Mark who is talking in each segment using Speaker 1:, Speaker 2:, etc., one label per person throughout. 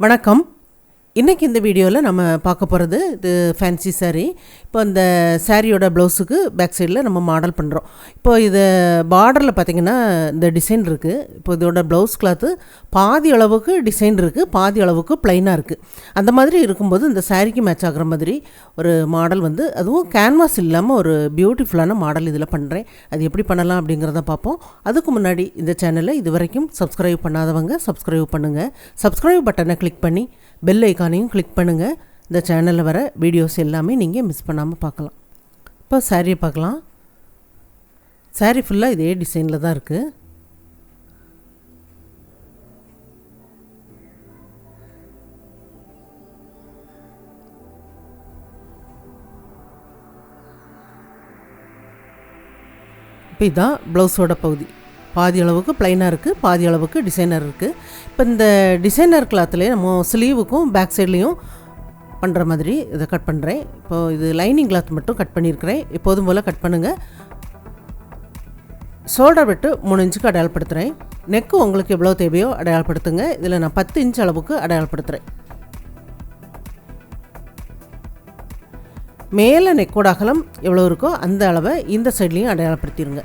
Speaker 1: வணக்கம். இன்றைக்கி இந்த வீடியோவில் நம்ம பார்க்க போகிறது இது ஃபேன்சி saree. இப்போ இந்த சாரியோட ப்ளவுஸுக்கு பேக் சைடில் நம்ம மாடல் பண்ணுறோம். இப்போ இது பார்டரில் பார்த்திங்கன்னா இந்த டிசைன் இருக்குது. இப்போ இதோட ப்ளவுஸ் கிளாத்து பாதி அளவுக்கு டிசைன் இருக்குது, பாதி அளவுக்கு ப்ளைனாக இருக்குது. அந்த மாதிரி இருக்கும்போது இந்த சாரிக்கு மேட்ச் ஆகிற மாதிரி ஒரு மாடல் வந்து அதுவும் கேன்வாஸ் இல்லாமல் ஒரு பியூட்டிஃபுல்லான மாடல் இதில் பண்ணுறேன். அது எப்படி பண்ணலாம் அப்படிங்கிறத பார்ப்போம். அதுக்கு முன்னாடி இந்த சேனலை இது வரைக்கும் சப்ஸ்கிரைப் பண்ணாதவங்க சப்ஸ்கிரைப் பண்ணுங்கள். சப்ஸ்கிரைப் பட்டனை கிளிக் பண்ணி பெல் ஐக்கானையும் கிளிக் பண்ணுங்கள். இந்த சேனலில் வர வீடியோஸ் எல்லாமே நீங்கள் மிஸ் பண்ணாமல் பார்க்கலாம். இப்போ சாரியை பார்க்கலாம். சாரி ஃபுல்லாக இதே டிசைனில் தான் இருக்குது. இப்போ இதுதான் ப்ளவுஸோட பகுதி. பாதி அளவுக்கு ப்ளைனாக இருக்குது, பாதி அளவுக்கு டிசைனர் இருக்குது. இப்போ இந்த டிசைனர் கிளாத்துலேயே நம்ம ஸ்லீவுக்கும் பேக் சைட்லேயும் பண்ணுற மாதிரி இதை கட் பண்ணுறேன். இப்போது இது லைனிங் கிளாத் மட்டும் கட் பண்ணியிருக்கிறேன். எப்போதும் போல் கட் பண்ணுங்கள். ஷோல்டர் விட்டு 3 இன்ச்சுக்கு அடையாளப்படுத்துகிறேன். நெக்கு உங்களுக்கு எவ்வளோ தேவையோ அடையாளப்படுத்துங்க. இதில் நான் 10 இன்ச் அளவுக்கு அடையாளப்படுத்துகிறேன். மேலே நெக்கோட அகலம் எவ்வளோ இருக்கோ அந்த அளவை இந்த சைட்லேயும் அடையாளப்படுத்திடுங்க.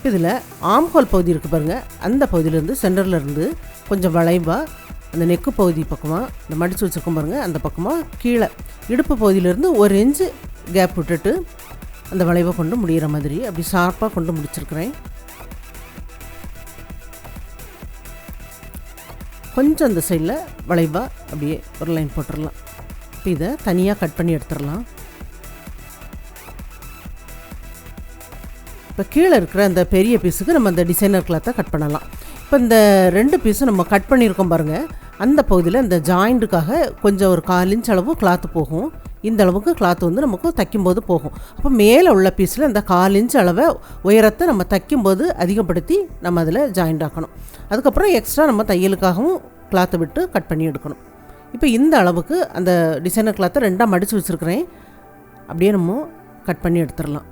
Speaker 1: இதில் ஆம்ஹோல் பகுதி இருக்குது பாருங்கள், அந்த பகுதியிலேருந்து சென்டர்லேருந்து கொஞ்சம் வளைவாக அந்த நெக்கு பகுதி பக்கமாக இந்த மடித்து வச்சுருக்கோம் பாருங்கள், அந்த பக்கமாக கீழே இடுப்பு பகுதியிலேருந்து 1 இன்ச்சு கேப் விட்டுட்டு அந்த வளைவை கொண்டு முடிகிற மாதிரி அப்படி ஷார்ப்பாக கொண்டு முடிச்சிருக்கிறேன். கொஞ்சம் அந்த சைடில் வளைவாக அப்படியே ஒரு லைன் போட்டுடலாம். இப்போ இதை தனியாக கட் பண்ணி எடுத்துடலாம். இப்போ கீழே இருக்கிற அந்த பெரிய பீஸுக்கு நம்ம அந்த டிசைனர் கிளாத்தை கட் பண்ணலாம். இப்போ இந்த 2 பீஸும் நம்ம கட் பண்ணியிருக்கோம் பாருங்கள், அந்த பகுதியில் இந்த ஜாயிண்ட்டுக்காக கொஞ்சம் ஒரு 1/4 இன்ச் அளவு கிளாத்து போகும். இந்த அளவுக்கு கிளாத்து வந்து நமக்கு தைக்கும்போது போகும். அப்போ மேலே உள்ள பீஸில் இந்த 1/4 இன்ச் அளவை உயரத்தை நம்ம தைக்கும்போது அதிகப்படுத்தி நம்ம அதில் ஜாயிண்ட் ஆக்கணும். அதுக்கப்புறம் எக்ஸ்ட்ரா நம்ம தையலுக்காகவும் கிளாத்தை விட்டு கட் பண்ணி எடுக்கணும். இப்போ இந்த அளவுக்கு அந்த டிசைனர் கிளாத்தை 2ஆக மடித்து வச்சுருக்கிறேன். அப்படியே நம்ம கட் பண்ணி எடுத்துடலாம்.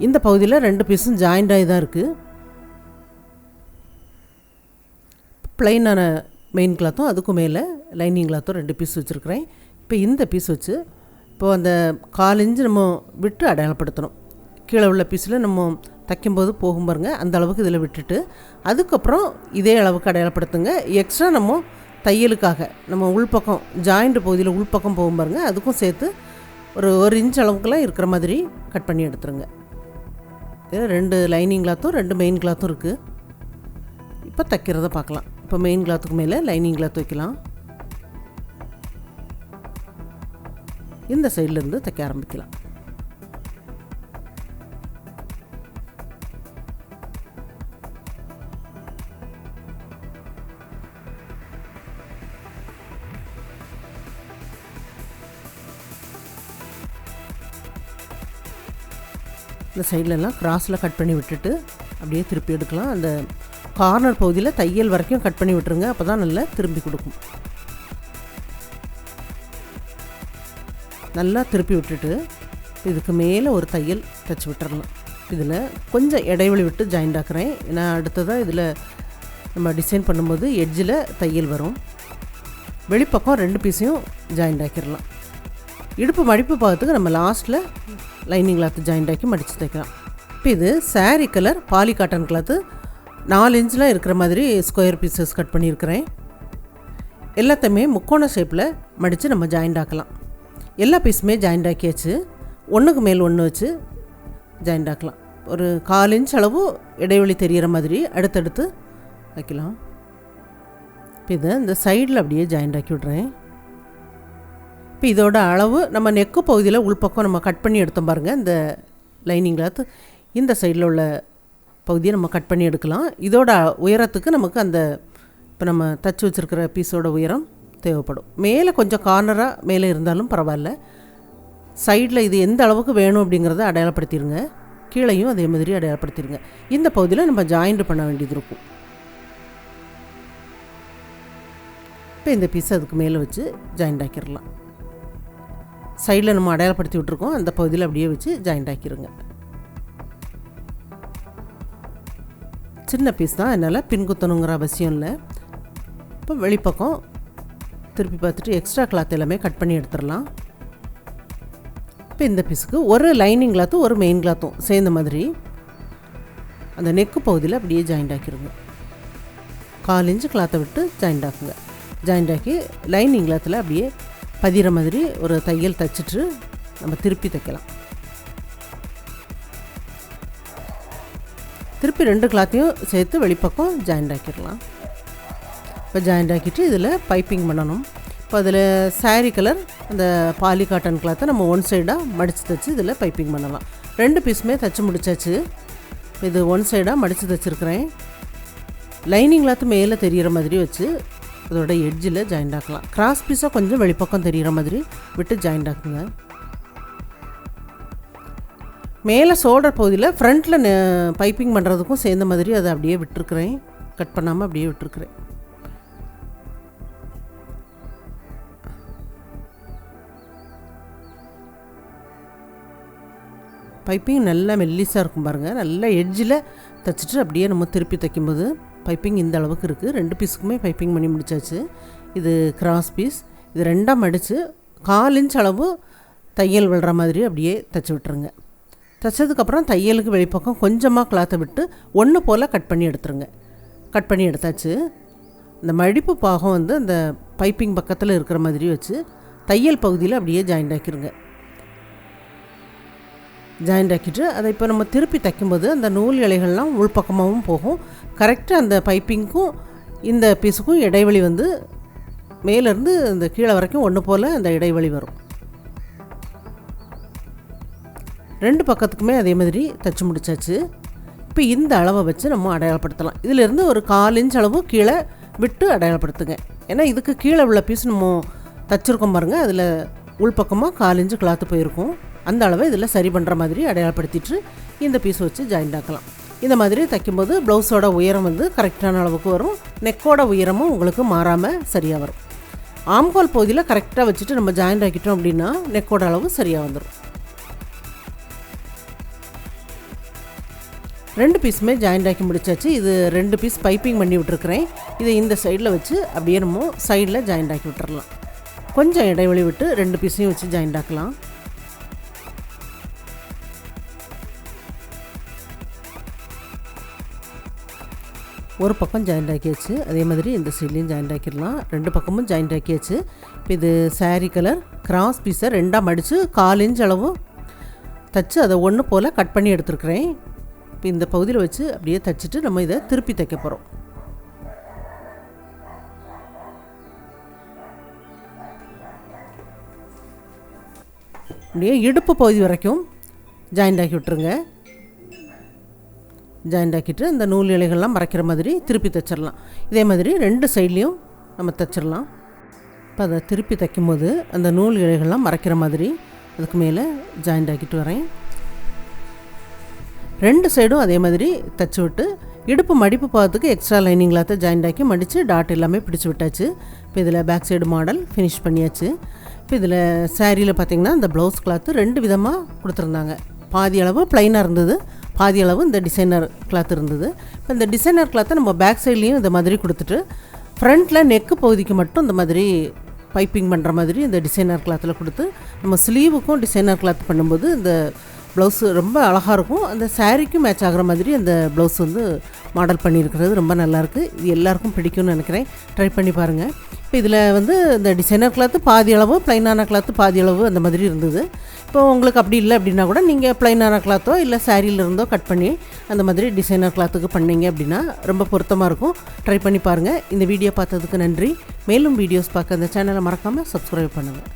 Speaker 1: இந்த பகுதியில் 2 பீஸும் ஜாயிண்ட் ஆகி தான் இருக்குது. ப்ளைனான மெயின் கிளாத்தும் அதுக்கும் மேலே லைனிங் கிளாத்தும் 2 பீஸ் வச்சுருக்கிறேன். இப்போ இந்த பீஸ் வச்சு இப்போது அந்த 1/4 இன்ச்சு நம்ம விட்டு அடையாளப்படுத்தணும். கீழே உள்ள பீஸில் நம்ம தைக்கும்போது போகும் பாருங்க, அந்த அளவுக்கு இதில் விட்டுட்டு அதுக்கப்புறம் இதே அளவுக்கு அடையாளப்படுத்துங்க. எக்ஸ்ட்ரா நம்ம தையலுக்காக நம்ம உள்பக்கம் ஜாயிண்ட் பகுதியில் உள்பக்கம் போகும் பாருங்க, அதுக்கும் சேர்த்து ஒரு 1 இன்ச் அளவுக்குலாம் இருக்கிற மாதிரி கட் பண்ணி எடுத்துருங்க. 2 லைனிங் கிளாத்தும் 2 மெயின் கிளாத்தும் இருக்குது. இப்போ தைக்கிறத பார்க்கலாம். இப்போ மெயின் கிளாத்துக்கு மேலே லைனிங் கிளாத் வைக்கலாம். இந்த சைட்லேருந்து தைக்க ஆரம்பிக்கலாம். இந்த சைட்லலாம் கிராஸில் கட் பண்ணி விட்டுட்டு அப்படியே திருப்பி எடுக்கலாம். அந்த கார்னர் பகுதியில் தையல் வரைக்கும் கட் பண்ணி விட்டுருங்க, அப்போ தான் நல்லா திரும்பி கொடுக்கும். நல்லா திருப்பி விட்டுட்டு இதுக்கு மேலே ஒரு தையல் தைச்சி விட்டுறலாம். இதில் கொஞ்சம் இடைவெளி விட்டு ஜாயிண்ட் ஆக்குறேன். ஏன்னா அடுத்ததாக இதில் நம்ம டிசைன் பண்ணும்போது எட்ஜில் தையல் வரும். வெளிப்பக்கம் 2 பீஸையும் ஜாயிண்ட் ஆக்கிடலாம். இடுப்பு மடிப்பு பாகத்துக்கு நம்ம லாஸ்ட்டில் லைனிங் கிளாத்து ஜாயிண்ட் ஆக்கி மடித்து தைக்கலாம். இப்போ இது sari colour poly cotton cloth 4 இன்ச்சில் இருக்கிற மாதிரி ஸ்கொயர் பீசஸ் கட் பண்ணியிருக்கிறேன். எல்லாத்தையுமே முக்கோண ஷேப்பில் மடித்து நம்ம ஜாயிண்ட் ஆக்கலாம். எல்லா பீஸுமே ஜாயிண்ட் ஆக்கியாச்சு. ஒன்றுக்கு மேல் ஒன்று வச்சு ஜாயிண்ட் ஆக்கலாம். ஒரு 1/4 இன்ச் அளவு இடைவெளி தெரிகிற மாதிரி அடுத்தடுத்து வைக்கலாம். இப்போ இதை இந்த சைடில் அப்படியே ஜாயிண்ட் ஆக்கி விட்றேன். இப்போ இதோட அளவு நம்ம நெக்கு பகுதியில் உள்பக்கம் நம்ம கட் பண்ணி எடுத்தோம் பாருங்கள், இந்த லைனிங் கிளாத் இந்த சைடில் உள்ள பகுதியை நம்ம கட் பண்ணி எடுக்கலாம். இதோட உயரத்துக்கு நமக்கு அந்த இப்போ நம்ம தச்சு வச்சுருக்கிற பீஸோட உயரம் தேவைப்படும். மேலே கொஞ்சம் கார்னராக மேலே இருந்தாலும் பரவாயில்ல. சைடில் இது எந்த அளவுக்கு வேணும் அப்படிங்கிறத அடையாளப்படுத்திடுங்க. கீழையும் அதே மாதிரி அடையாளப்படுத்திடுங்க. இந்த பகுதியில் நம்ம ஜாயிண்ட் பண்ண வேண்டியது இருக்கும். இப்போ இந்த பீஸை அதுக்கு மேலே வச்சு ஜாயிண்ட் ஆக்கிடலாம். சைடில் நம்ம அடையாளப்படுத்தி விட்ருக்கோம், அந்த பகுதியில் அப்படியே வச்சு ஜாயிண்ட் ஆக்கிடுங்க. சின்ன பீஸ் தான், அதனால் பின் குத்தணுங்கிற அவசியம் இல்லை. இப்போ வெளிப்பக்கம் திருப்பி பார்த்துட்டு எக்ஸ்ட்ரா கிளாத் எல்லாமே கட் பண்ணி எடுத்துடலாம். இப்போ இந்த பீஸுக்கு ஒரு லைனிங் கிளாத்தும் ஒரு மெயின் கிளாத்தும் சேர்ந்த மாதிரி அந்த நெக்கு பகுதியில் அப்படியே ஜாயிண்ட் ஆக்கிடுங்க. 1/4 இன்ச்சு கிளாத்தை விட்டு ஜாயிண்ட் ஆக்குங்க. ஜாயிண்ட் ஆக்கி லைனிங் கிளாத்தில் அப்படியே பதிகிற மாதிரி ஒரு தையல் தைச்சிட்டு நம்ம திருப்பி தைக்கலாம். திருப்பி 2 கிளாத்தையும் சேர்த்து வெளிப்பக்கம் ஜாயிண்ட் ஆக்கிடலாம். இப்போ ஜாயிண்ட் ஆக்கிட்டு இதில் பைப்பிங் பண்ணணும். இப்போ அதில் சாரீ கலர் அந்த பாலி காட்டன் கிளாத்தை நம்ம ஒன் சைடாக மடித்து தைச்சி இதில் பைப்பிங் பண்ணலாம். 2 பீஸுமே தைச்சி முடித்தாச்சு. இது ஒன் சைடாக மடித்து தைச்சிருக்கிறேன். லைனிங் கிளாத்து மேலே தெரிகிற மாதிரி வச்சு அதோட எட்ஜில் ஜாயிண்ட் ஆக்கலாம். கிராஸ் பீஸாக கொஞ்சம் வெளிப்பக்கம் தெரிகிற மாதிரி விட்டு ஜாயிண்ட் ஆக்குங்க. மேலே ஷோல்டர் பகுதியில் ஃப்ரண்ட்டில் பைப்பிங் பண்ணுறதுக்கும் சேர்ந்த மாதிரி அதை அப்படியே விட்டுருக்குறேன். கட் பண்ணாமல் அப்படியே விட்டுருக்குறேன். பைப்பிங் நல்லா மெல்லிஸாக இருக்கும் பாருங்கள். நல்லா எட்ஜில் தைச்சிட்டு அப்படியே நம்ம திருப்பி தைக்கும்போது பைப்பிங் இந்த அளவுக்கு இருக்குது. 2 பீஸுக்குமே பைப்பிங் பண்ணி முடிச்சாச்சு. இது கிராஸ் பீஸ். இது 2ஆக மடித்து 1/4 இன்ச் அளவு தையல் விடுற மாதிரி அப்படியே தைச்சி விட்டுருங்க. தைச்சதுக்கப்புறம் தையலுக்கு வெளிப்பக்கம் கொஞ்சமாக கிளாத்தை விட்டு ஒன்று போல் கட் பண்ணி எடுத்துருங்க. கட் பண்ணி எடுத்தாச்சு. இந்த மடிப்பு பாகம் வந்து அந்த பைப்பிங் பக்கத்தில் இருக்கிற மாதிரி வச்சு தையல் பகுதியில் அப்படியே ஜாயிண்ட் ஆக்கிடுங்க. ஜாயிண்ட் ஆக்கிட்டு அதை இப்போ நம்ம திருப்பி தைக்கும்போது அந்த நூல் இலைகள்லாம் உள்பக்கமாகவும் போகும். கரெக்டாக அந்த பைப்பிங்க்கும் இந்த பீஸுக்கும் இடைவெளி வந்து மேலேருந்து இந்த கீழே வரைக்கும் ஒன்று போல் அந்த இடைவெளி வரும். 2 பக்கத்துக்குமே அதே மாதிரி தைச்சி முடிச்சாச்சு. இப்போ இந்த அளவை வச்சு நம்ம அடையாளப்படுத்தலாம். இதிலேருந்து ஒரு 1/4 இன்ச் அளவு கீழே விட்டு அடையாளப்படுத்துங்க. ஏன்னா இதுக்கு கீழே உள்ள பீஸ் நம்ம தைச்சிருக்கோம் பாருங்கள், அதில் உள்பக்கமாக 1/4 இன்ச்சு கிளாத்து போயிருக்கும். அந்த அளவை இதில் சரி பண்ணுற மாதிரி அடையாளப்படுத்திட்டு இந்த பீஸ் வச்சு ஜாயிண்ட் ஆக்கலாம். இந்த மாதிரி தைக்கும்போது ப்ளவுஸோட உயரம் வந்து கரெக்டான அளவுக்கு வரும். நெக்கோட உயரமும் உங்களுக்கு மாறாமல் சரியாக வரும். ஆம்ஹோல் பகுதியில் கரெக்டாக வச்சுட்டு நம்ம ஜாயிண்ட் ஆக்கிட்டோம் அப்படின்னா நெக்கோட அளவு சரியாக வந்துடும். 2 பீஸுமே ஜாயிண்ட் ஆக்கி முடிச்சாச்சு. இது 2 பீஸ் பைப்பிங் பண்ணி விட்டுருக்குறேன். இதை இந்த சைடில் வச்சு அப்படியே நம்ம சைடில் ஜாயிண்ட் ஆக்கி விட்டுறலாம். கொஞ்சம் இடைவெளி விட்டு 2 பீஸையும் வச்சு ஜாயிண்ட் ஆக்கலாம். ஒரு பக்கம் ஜாயிண்ட் ஆக்கியாச்சு. அதே மாதிரி இந்த சைட்லேயும் ஜாயிண்ட் ஆக்கிடலாம். 2 பக்கமும் ஜாயிண்ட் ஆக்கியாச்சு. இப்போ இது சாரீ கலர் கிராஸ் பீஸை 2ஆக மடித்து 1/4 இன்ச் அளவு தைச்சி அதை ஒன்று போல் கட் பண்ணி எடுத்துருக்குறேன். இப்போ இந்த பகுதியில் வச்சு அப்படியே தைச்சிட்டு நம்ம இதை திருப்பி தைக்க போகிறோம். அப்படியே இடுப்பு பகுதி வரைக்கும் ஜாயிண்ட் ஆக்கி விட்டுருங்க. ஜாயிண்ட் ஆக்கிட்டு அந்த நூல் இலைகள்லாம் மறைக்கிற மாதிரி திருப்பி தைச்சிடலாம். இதே மாதிரி 2 சைட்லேயும் நம்ம தைச்சிடலாம். இப்போ அதை திருப்பி தைக்கும்போது அந்த நூல் இலைகள்லாம் மறைக்கிற மாதிரி அதுக்கு மேலே ஜாயிண்ட் ஆக்கிட்டு வரேன். 2 சைடும் அதே மாதிரி தைச்சி விட்டு இடுப்பு மடிப்பு பாகத்துக்கு எக்ஸ்ட்ரா லைனிங் கிளாத்தை ஜாயிண்ட் ஆக்கி மடித்து டாட் எல்லாமே பிடிச்சி விட்டாச்சு. இப்போ இதில் பேக் சைடு மாடல் ஃபினிஷ் பண்ணியாச்சு. இப்போ இதில் சாரியில் பார்த்திங்கன்னா இந்த ப்ளவுஸ் கிளாத்து 2 விதமாக கொடுத்துருந்தாங்க. பாதி அளவு ப்ளைனாக இருந்தது, பாதி அளவு இந்த டிசைனர் கிளாத் இருந்தது. இப்போ இந்த டிசைனர் கிளாத்தை நம்ம பேக் சைட்லேயும் இந்த மாதிரி கொடுத்துட்டு ஃப்ரண்ட்டில் நெக்கு பகுதிக்கு மட்டும் இந்த மாதிரி பைப்பிங் பண்ணுற மாதிரி இந்த டிசைனர் கிளாத்தில் கொடுத்து நம்ம ஸ்லீவுக்கும் டிசைனர் கிளாத் பண்ணும்போது இந்த ப்ளவுஸு ரொம்ப அழகாக இருக்கும். அந்த சாரீக்கும் மேட்ச் ஆகிற மாதிரி அந்த ப்ளவுஸ் வந்து மாடல் பண்ணியிருக்கிறது ரொம்ப நல்லாயிருக்கு. இது எல்லாேருக்கும் பிடிக்கும்னு நினைக்கிறேன். ட்ரை பண்ணி பாருங்கள். இப்போ இதில் வந்து இந்த டிசைனர் கிளாத்து பாதி அளவு, ப்ளைனான கிளாத்து பாதி அளவு அந்த மாதிரி இருந்தது. இப்போ உங்களுக்கு அப்படி இல்லை அப்படின்னா கூட நீங்கள் ப்ளைனான கிளாத்தோ இல்லை சாரியில் இருந்தோ கட் பண்ணி அந்த மாதிரி டிசைனர் கிளாத்துக்கு பண்ணிங்க அப்படின்னா ரொம்ப பொருத்தமாக இருக்கும். ட்ரை பண்ணி பாருங்கள். இந்த வீடியோ பார்த்ததுக்கு நன்றி. மேலும் வீடியோஸ் பார்க்க அந்த சேனலை மறக்காமல் சப்ஸ்கிரைப் பண்ணுங்கள்.